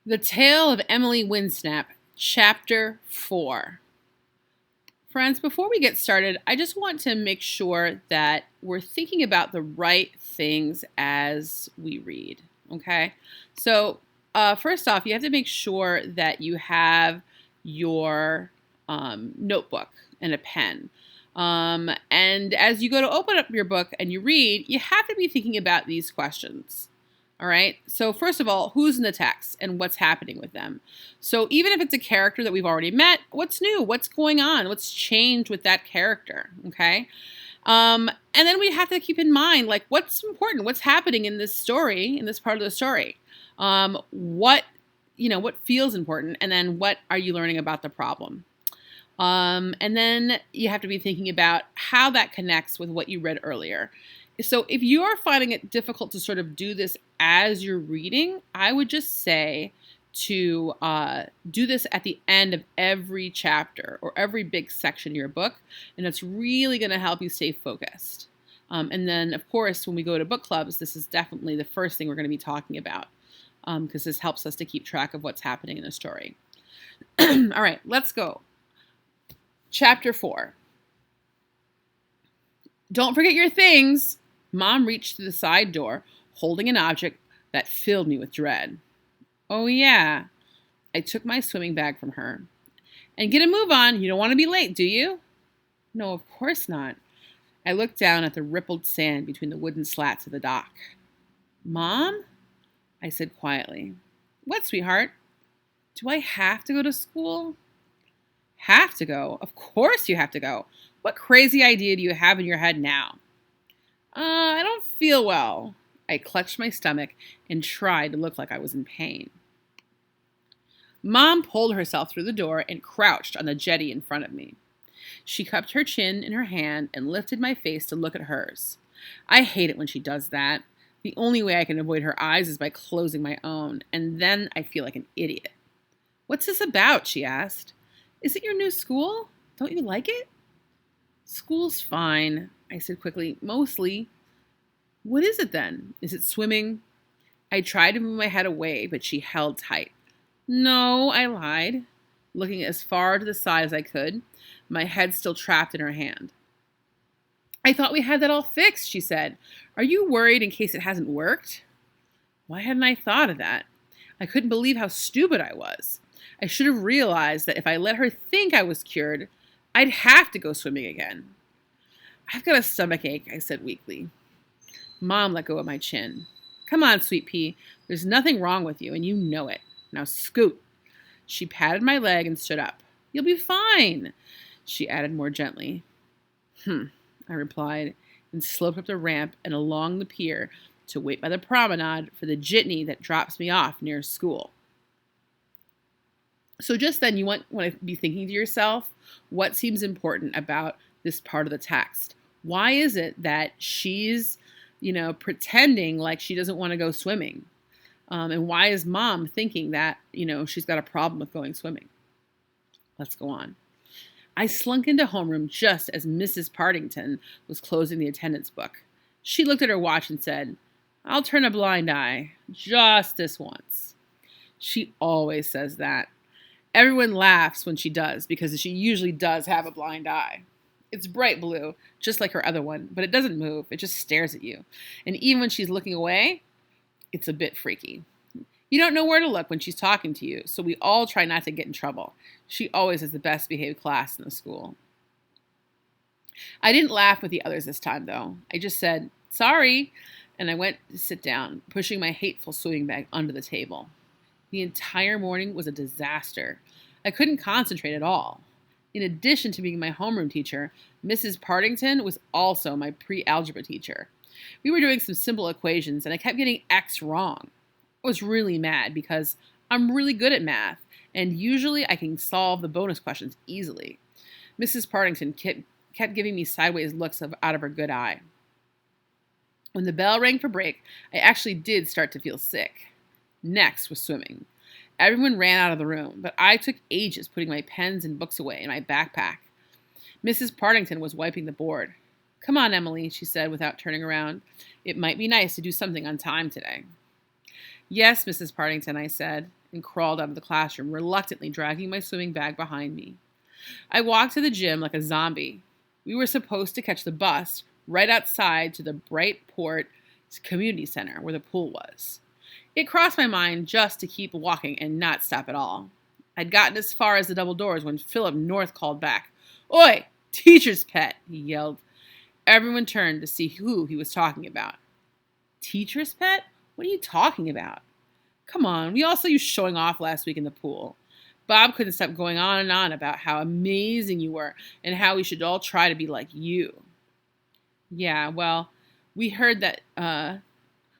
The Tale of Emily Windsnap, Chapter 4. Friends, before we get started, I just want to make sure that we're thinking about the right things as we read, okay? So, first off, you have to make sure that you have your notebook and a pen. And as you go to open up your book and you read, you have to be thinking about these questions. All right. So first of all, who's in the text and what's happening with them? So even if it's a character that we've already met, what's new? What's going on? What's changed with that character? Okay. And then we have to keep in mind, like, what's important? What's happening in this story, in this part of the story? What feels important? And then what are you learning about the problem? And then you have to be thinking about how that connects with what you read earlier. So if you are finding it difficult to sort of do this as you're reading, I would just say to do this at the end of every chapter or every big section of your book, and it's really going to help you stay focused. And then, of course, when we go to book clubs, this is definitely the first thing we're going to be talking about because this helps us to keep track of what's happening in the story. All right, let's go. Chapter 4. Don't forget your things. Mom reached through the side door, holding an object that filled me with dread. Oh, yeah. I took my swimming bag from her. And get a move on. You don't want to be late, do you? No, of course not. I looked down at the rippled sand between the wooden slats of the dock. Mom? I said quietly. What, sweetheart? Do I have to go to school? Have to go? Of course you have to go. What crazy idea do you have in your head now? I don't feel well. I clutched my stomach and tried to look like I was in pain. Mom pulled herself through the door and crouched on the jetty in front of me. She cupped her chin in her hand and lifted my face to look at hers. I hate it when she does that. The only way I can avoid her eyes is by closing my own, and then I feel like an idiot. What's this about? She asked. Is it your new school? Don't you like it? School's fine, I said quickly. Mostly. What is it then? Is it swimming? I tried to move my head away, but she held tight. No, I lied, looking as far to the side as I could, my head still trapped in her hand. I thought we had that all fixed, she said. Are you worried in case it hasn't worked? Why hadn't I thought of that? I couldn't believe how stupid I was. I should have realized that if I let her think I was cured, I'd have to go swimming again. I've got a stomach ache, I said weakly. Mom let go of my chin. Come on, sweet pea. There's nothing wrong with you, and you know it. Now scoot. She patted my leg and stood up. You'll be fine, she added more gently. I replied, and sloped up the ramp and along the pier to wait by the promenade for the jitney that drops me off near school. So just then you want to be thinking to yourself, what seems important about this part of the text? Why is it that she's, pretending like she doesn't want to go swimming? And why is Mom thinking that, she's got a problem with going swimming? Let's go on. I slunk into homeroom just as Mrs. Partington was closing the attendance book. She looked at her watch and said, I'll turn a blind eye, just this once. She always says that. Everyone laughs when she does because she usually does have a blind eye. It's bright blue, just like her other one, but it doesn't move. It just stares at you. And even when she's looking away, it's a bit freaky. You don't know where to look when she's talking to you, so we all try not to get in trouble. She always has the best behaved class in the school. I didn't laugh with the others this time, though. I just said, sorry, and I went to sit down, pushing my hateful swimming bag under the table. The entire morning was a disaster. I couldn't concentrate at all. In addition to being my homeroom teacher, Mrs. Partington was also my pre-algebra teacher. We were doing some simple equations, and I kept getting X wrong. I was really mad because I'm really good at math, and usually I can solve the bonus questions easily. Mrs. Partington kept giving me sideways looks out of her good eye. When the bell rang for break, I actually did start to feel sick. Next was swimming. Everyone ran out of the room, but I took ages putting my pens and books away in my backpack. Mrs. Partington was wiping the board. Come on, Emily, she said without turning around. It might be nice to do something on time today. Yes, Mrs. Partington, I said, and crawled out of the classroom, reluctantly dragging my swimming bag behind me. I walked to the gym like a zombie. We were supposed to catch the bus right outside to the Brightport Community Center where the pool was. It crossed my mind just to keep walking and not stop at all. I'd gotten as far as the double doors when Philip North called back. "Oi, teacher's pet," he yelled. Everyone turned to see who he was talking about. Teacher's pet? What are you talking about? Come on, we all saw you showing off last week in the pool. Bob couldn't stop going on and on about how amazing you were and how we should all try to be like you. Yeah, well, we heard that,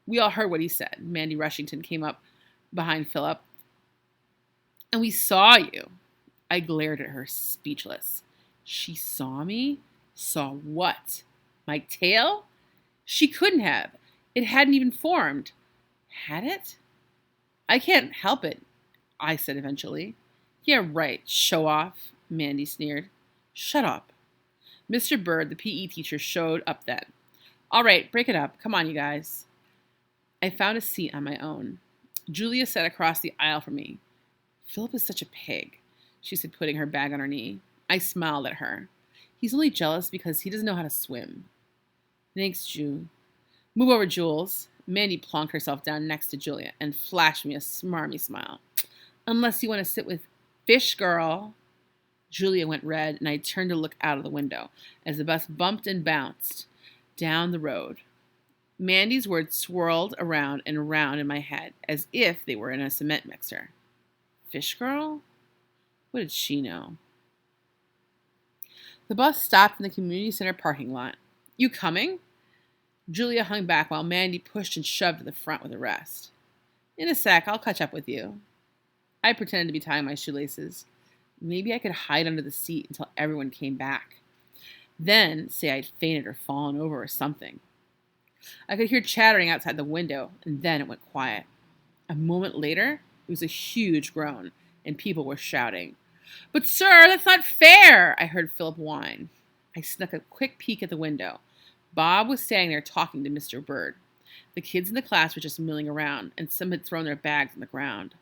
we all heard what he said. Mandy Rushington came up behind Philip. And we saw you. I glared at her, speechless. She saw me? Saw what? My tail? She couldn't have. It hadn't even formed. Had it? I can't help it, I said eventually. Yeah, right, show off, Mandy sneered. Shut up. Mr. Bird, the PE teacher, showed up then. All right, break it up. Come on, you guys. I found a seat on my own. Julia sat across the aisle from me. Philip is such a pig, she said, putting her bag on her knee. I smiled at her. He's only jealous because he doesn't know how to swim. Thanks, Ju. Move over, Jules. Mandy plonked herself down next to Julia and flashed me a smarmy smile. Unless you want to sit with Fish Girl. Julia went red, and I turned to look out of the window as the bus bumped and bounced down the road. Mandy's words swirled around and around in my head as if they were in a cement mixer. Fish Girl? What did she know? The bus stopped in the community center parking lot. You coming? Julia hung back while Mandy pushed and shoved to the front with the rest. In a sec, I'll catch up with you. I pretended to be tying my shoelaces. Maybe I could hide under the seat until everyone came back. Then say I'd fainted or fallen over or something. I could hear chattering outside the window, and then it went quiet. A moment later, it was a huge groan, and people were shouting. But sir, that's not fair, I heard Philip whine. I snuck a quick peek at the window. Bob was standing there talking to Mr. Bird. The kids in the class were just milling around, and some had thrown their bags on the ground.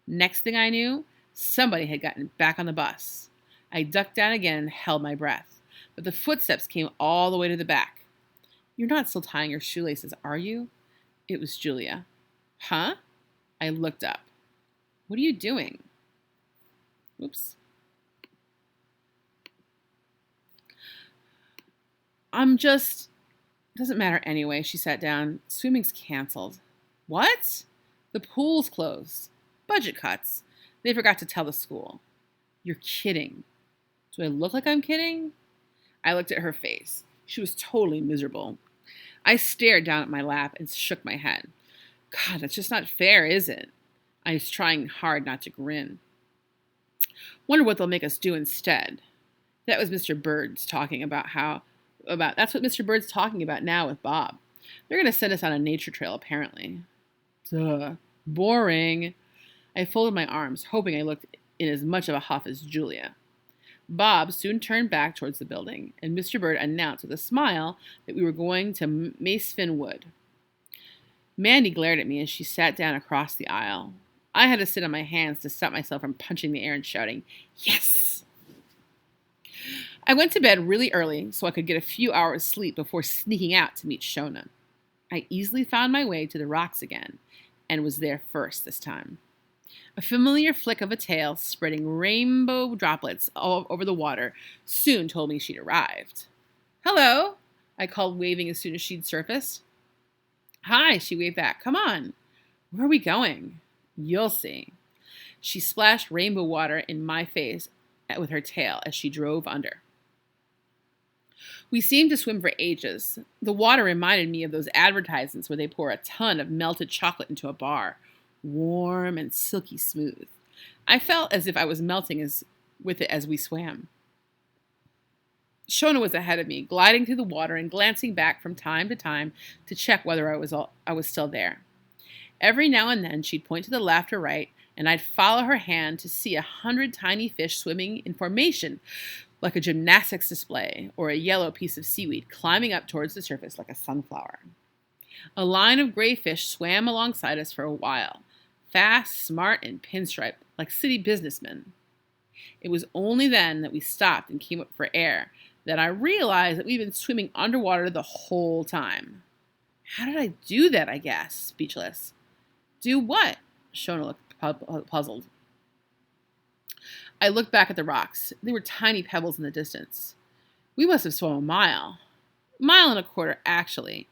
Next thing I knew, somebody had gotten back on the bus. I ducked down again and held my breath, but the footsteps came all the way to the back. You're not still tying your shoelaces, are you? It was Julia. Huh? I looked up. What are you doing? Oops. Doesn't matter anyway, she sat down. Swimming's canceled. What? The pool's closed. Budget cuts. They forgot to tell the school. You're kidding. Do I look like I'm kidding? I looked at her face. She was totally miserable. I stared down at my lap and shook my head. God, that's just not fair, is it? I was trying hard not to grin. Wonder what they'll make us do instead. That was Mr. Bird's talking about that's what Mr. Bird's talking about now with Bob. They're going to send us on a nature trail, apparently. Duh. Boring. I folded my arms, hoping I looked in as much of a huff as Julia. Bob soon turned back towards the building, and Mr. Bird announced with a smile that we were going to Macefin Wood. Mandy glared at me as she sat down across the aisle. I had to sit on my hands to stop myself from punching the air and shouting, Yes! I went to bed really early so I could get a few hours sleep before sneaking out to meet Shona. I easily found my way to the rocks again, and was there first this time. A familiar flick of a tail spreading rainbow droplets all over the water soon told me she'd arrived. Hello, I called, waving as soon as she'd surfaced. Hi, she waved back. Come on. Where are we going? You'll see. She splashed rainbow water in my face with her tail as she drove under. We seemed to swim for ages. The water reminded me of those advertisements where they pour a ton of melted chocolate into a bar, warm and silky smooth. I felt as if I was melting with it as we swam. Shona was ahead of me, gliding through the water and glancing back from time to time to check whether I was still there. Every now and then she'd point to the left or right, and I'd follow her hand to see 100 tiny fish swimming in formation like a gymnastics display, or a yellow piece of seaweed climbing up towards the surface like a sunflower. A line of gray fish swam alongside us for a while, fast, smart, and pinstripe, like city businessmen. It was only then that we stopped and came up for air that I realized that we'd been swimming underwater the whole time. How did I do that, I gasped, speechless. Do what? Shona looked puzzled. I looked back at the rocks. They were tiny pebbles in the distance. We must have swum a mile. A mile and a quarter, actually.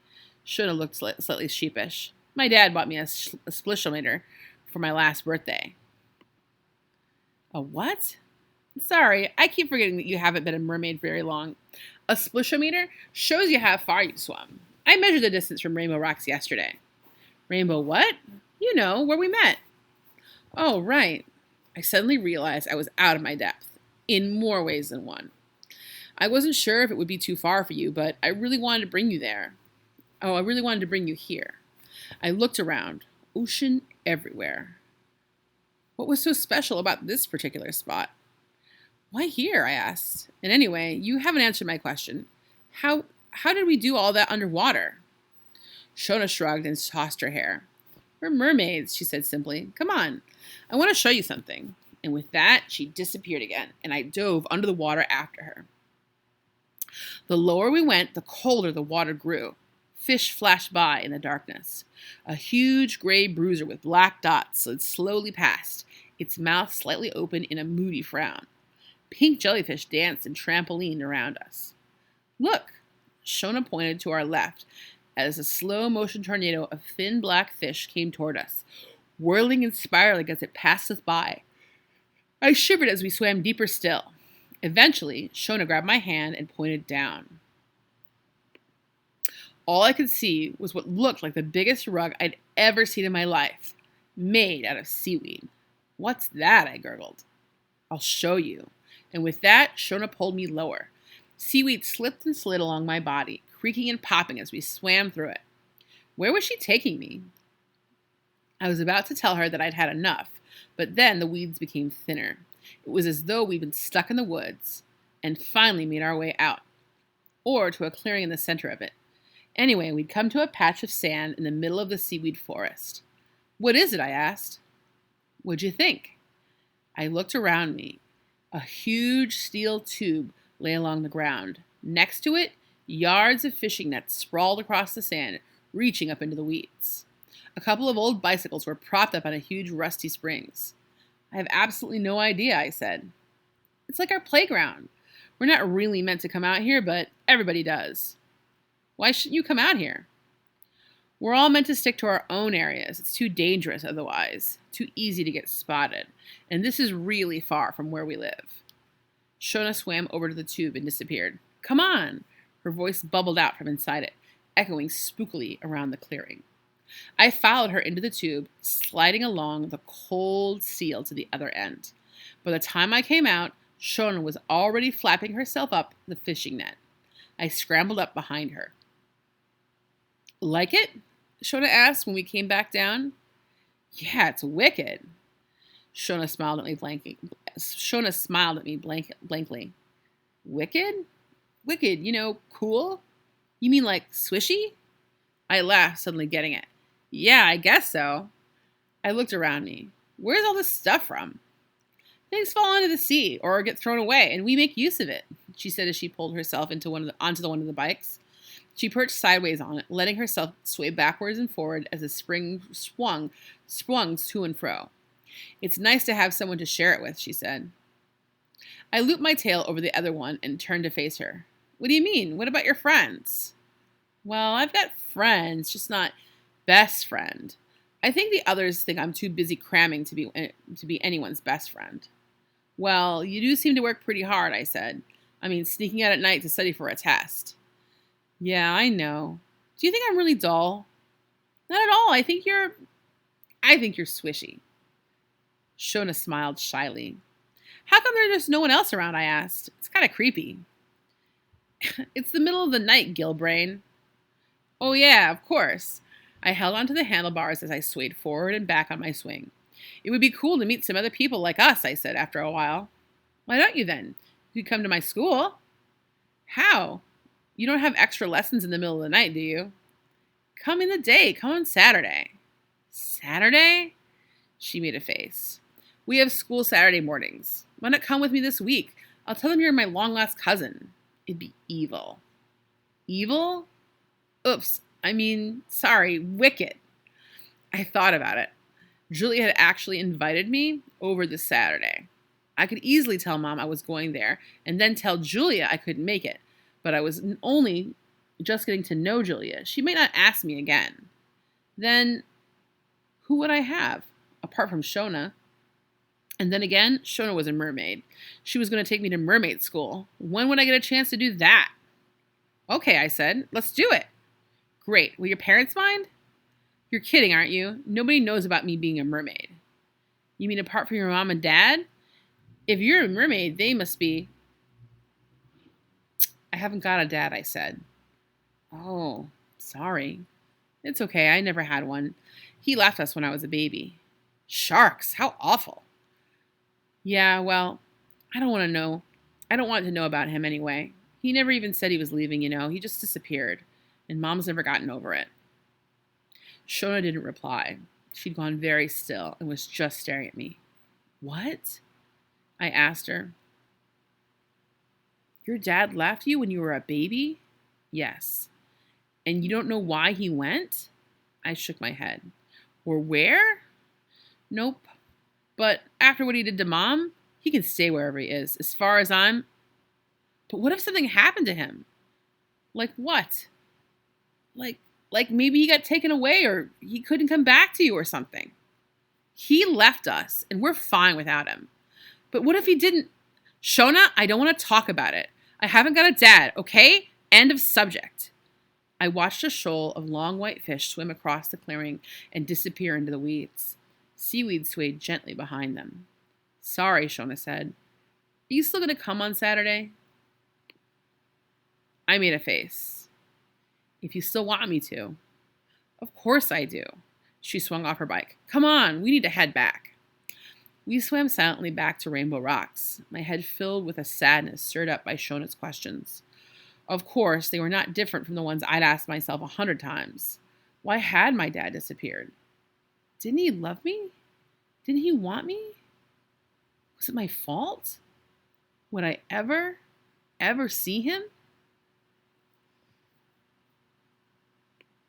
Shona looked slightly sheepish. My dad bought me a splishometer for my last birthday. A what? Sorry, I keep forgetting that you haven't been a mermaid very long. A splishometer shows you how far you've swum. I measured the distance from Rainbow Rocks yesterday. Rainbow what? You know, where we met. Oh, right. I suddenly realized I was out of my depth, in more ways than one. I wasn't sure if it would be too far for you, but I really wanted to bring you there. Oh, I really wanted to bring you here. I looked around. Ocean everywhere. What was so special about this particular spot? Why here? I asked. And anyway, you haven't answered my question. How did we do all that underwater? Shona shrugged and tossed her hair. We're mermaids, she said simply. Come on, I want to show you something. And with that, she disappeared again, and I dove under the water after her. The lower we went, the colder the water grew. Fish flashed by in the darkness. A huge gray bruiser with black dots slid slowly past, its mouth slightly open in a moody frown. Pink jellyfish danced and trampolined around us. Look, Shona pointed to our left as a slow-motion tornado of thin black fish came toward us, whirling and spiraling as it passed us by. I shivered as we swam deeper still. Eventually, Shona grabbed my hand and pointed down. All I could see was what looked like the biggest rug I'd ever seen in my life, made out of seaweed. What's that? I gurgled. I'll show you. And with that, Shona pulled me lower. Seaweed slipped and slid along my body, creaking and popping as we swam through it. Where was she taking me? I was about to tell her that I'd had enough, but then the weeds became thinner. It was as though we'd been stuck in the woods and finally made our way out, or to a clearing in the center of it. Anyway, we'd come to a patch of sand in the middle of the seaweed forest. What is it? I asked. What'd you think? I looked around me. A huge steel tube lay along the ground. Next to it, yards of fishing nets sprawled across the sand, reaching up into the weeds. A couple of old bicycles were propped up on a huge rusty springs. I have absolutely no idea, I said. It's like our playground. We're not really meant to come out here, but everybody does. Why shouldn't you come out here? We're all meant to stick to our own areas. It's too dangerous otherwise, too easy to get spotted, and this is really far from where we live. Shona swam over to the tube and disappeared. Come on! Her voice bubbled out from inside it, echoing spookily around the clearing. I followed her into the tube, sliding along the cold seal to the other end. By the time I came out, Shona was already flapping herself up the fishing net. I scrambled up behind her. Like it? Shona asked when we came back down. Yeah, it's wicked. Shona smiled at me blankly. Wicked? Wicked, cool? You mean like swishy? I laughed, suddenly getting it. Yeah, I guess so. I looked around me. Where's all this stuff from? Things fall into the sea or get thrown away, and we make use of it, she said as she pulled herself onto one of the bikes. She perched sideways on it, letting herself sway backwards and forward as the spring swung to and fro. It's nice to have someone to share it with, she said. I looped my tail over the other one and turned to face her. What do you mean? What about your friends? Well, I've got friends, just not best friend. I think the others think I'm too busy cramming to be anyone's best friend. Well, you do seem to work pretty hard, I said. I mean, sneaking out at night to study for a test. Yeah, I know. Do you think I'm really dull? Not at all. I think you're swishy. Shona smiled shyly. How come there's no one else around? I asked. It's kind of creepy. It's the middle of the night, Gilbrain. Oh yeah, of course. I held onto the handlebars as I swayed forward and back on my swing. It would be cool to meet some other people like us, I said after a while. Why don't you then? You could come to my school. How? You don't have extra lessons in the middle of the night, do you? Come in the day. Come on Saturday. Saturday? She made a face. We have school Saturday mornings. Why not come with me this week? I'll tell them you're my long-lost cousin. It'd be evil. Evil? Oops. Sorry, wicked. I thought about it. Julia had actually invited me over this Saturday. I could easily tell Mom I was going there and then tell Julia I couldn't make it, but I was only just getting to know Julia. She may not ask me again. Then who would I have, apart from Shona? And then again, Shona was a mermaid. She was going to take me to mermaid school. When would I get a chance to do that? Okay, I said, let's do it. Great. Will your parents mind? You're kidding, aren't you? Nobody knows about me being a mermaid. You mean apart from your mom and dad? If you're a mermaid, they must be. I haven't got a dad, I said. Oh, sorry. It's okay, I never had one. He left us when I was a baby. Sharks, how awful. Yeah, well, I don't want to know. I don't want to know about him anyway. He never even said he was leaving, He just disappeared. And Mom's never gotten over it. Shona didn't reply. She'd gone very still and was just staring at me. What? I asked her. Your dad left you when you were a baby? Yes. And you don't know why he went? I shook my head. Or where? Nope. But after what he did to Mom, he can stay wherever he is, as far as I'm. But what if something happened to him? Like what? Like maybe he got taken away or he couldn't come back to you or something. He left us and we're fine without him. But what if he didn't? Shona, I don't want to talk about it. I haven't got a dad, okay? End of subject. I watched a shoal of long white fish swim across the clearing and disappear into the weeds. Seaweed swayed gently behind them. Sorry, Shona said. Are you still going to come on Saturday? I made a face. If you still want me to. Of course I do. She swung off her bike. Come on, we need to head back. We swam silently back to Rainbow Rocks, my head filled with a sadness stirred up by Shona's questions. Of course, they were not different from the ones I'd asked myself 100 times. Why had my dad disappeared? Didn't he love me? Didn't he want me? Was it my fault? Would I ever see him?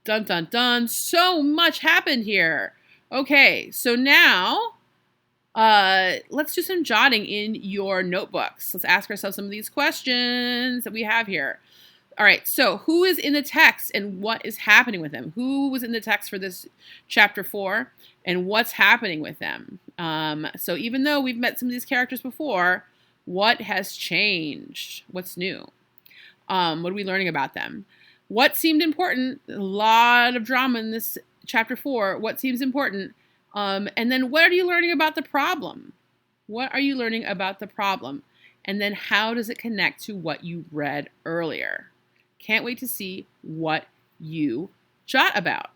Dun, dun, dun. So much happened here. Okay, so now let's do some jotting in your notebooks. Let's ask ourselves some of these questions that we have here. All right, so who is in the text and what is happening with them? Who was in the text for this chapter 4 and what's happening with them? So even though we've met some of these characters before, what has changed? What's new? What are we learning about them? What seemed important? A lot of drama in this chapter 4. What seems important? And then what are you learning about the problem? What are you learning about the problem? And then how does it connect to what you read earlier? Can't wait to see what you jot about.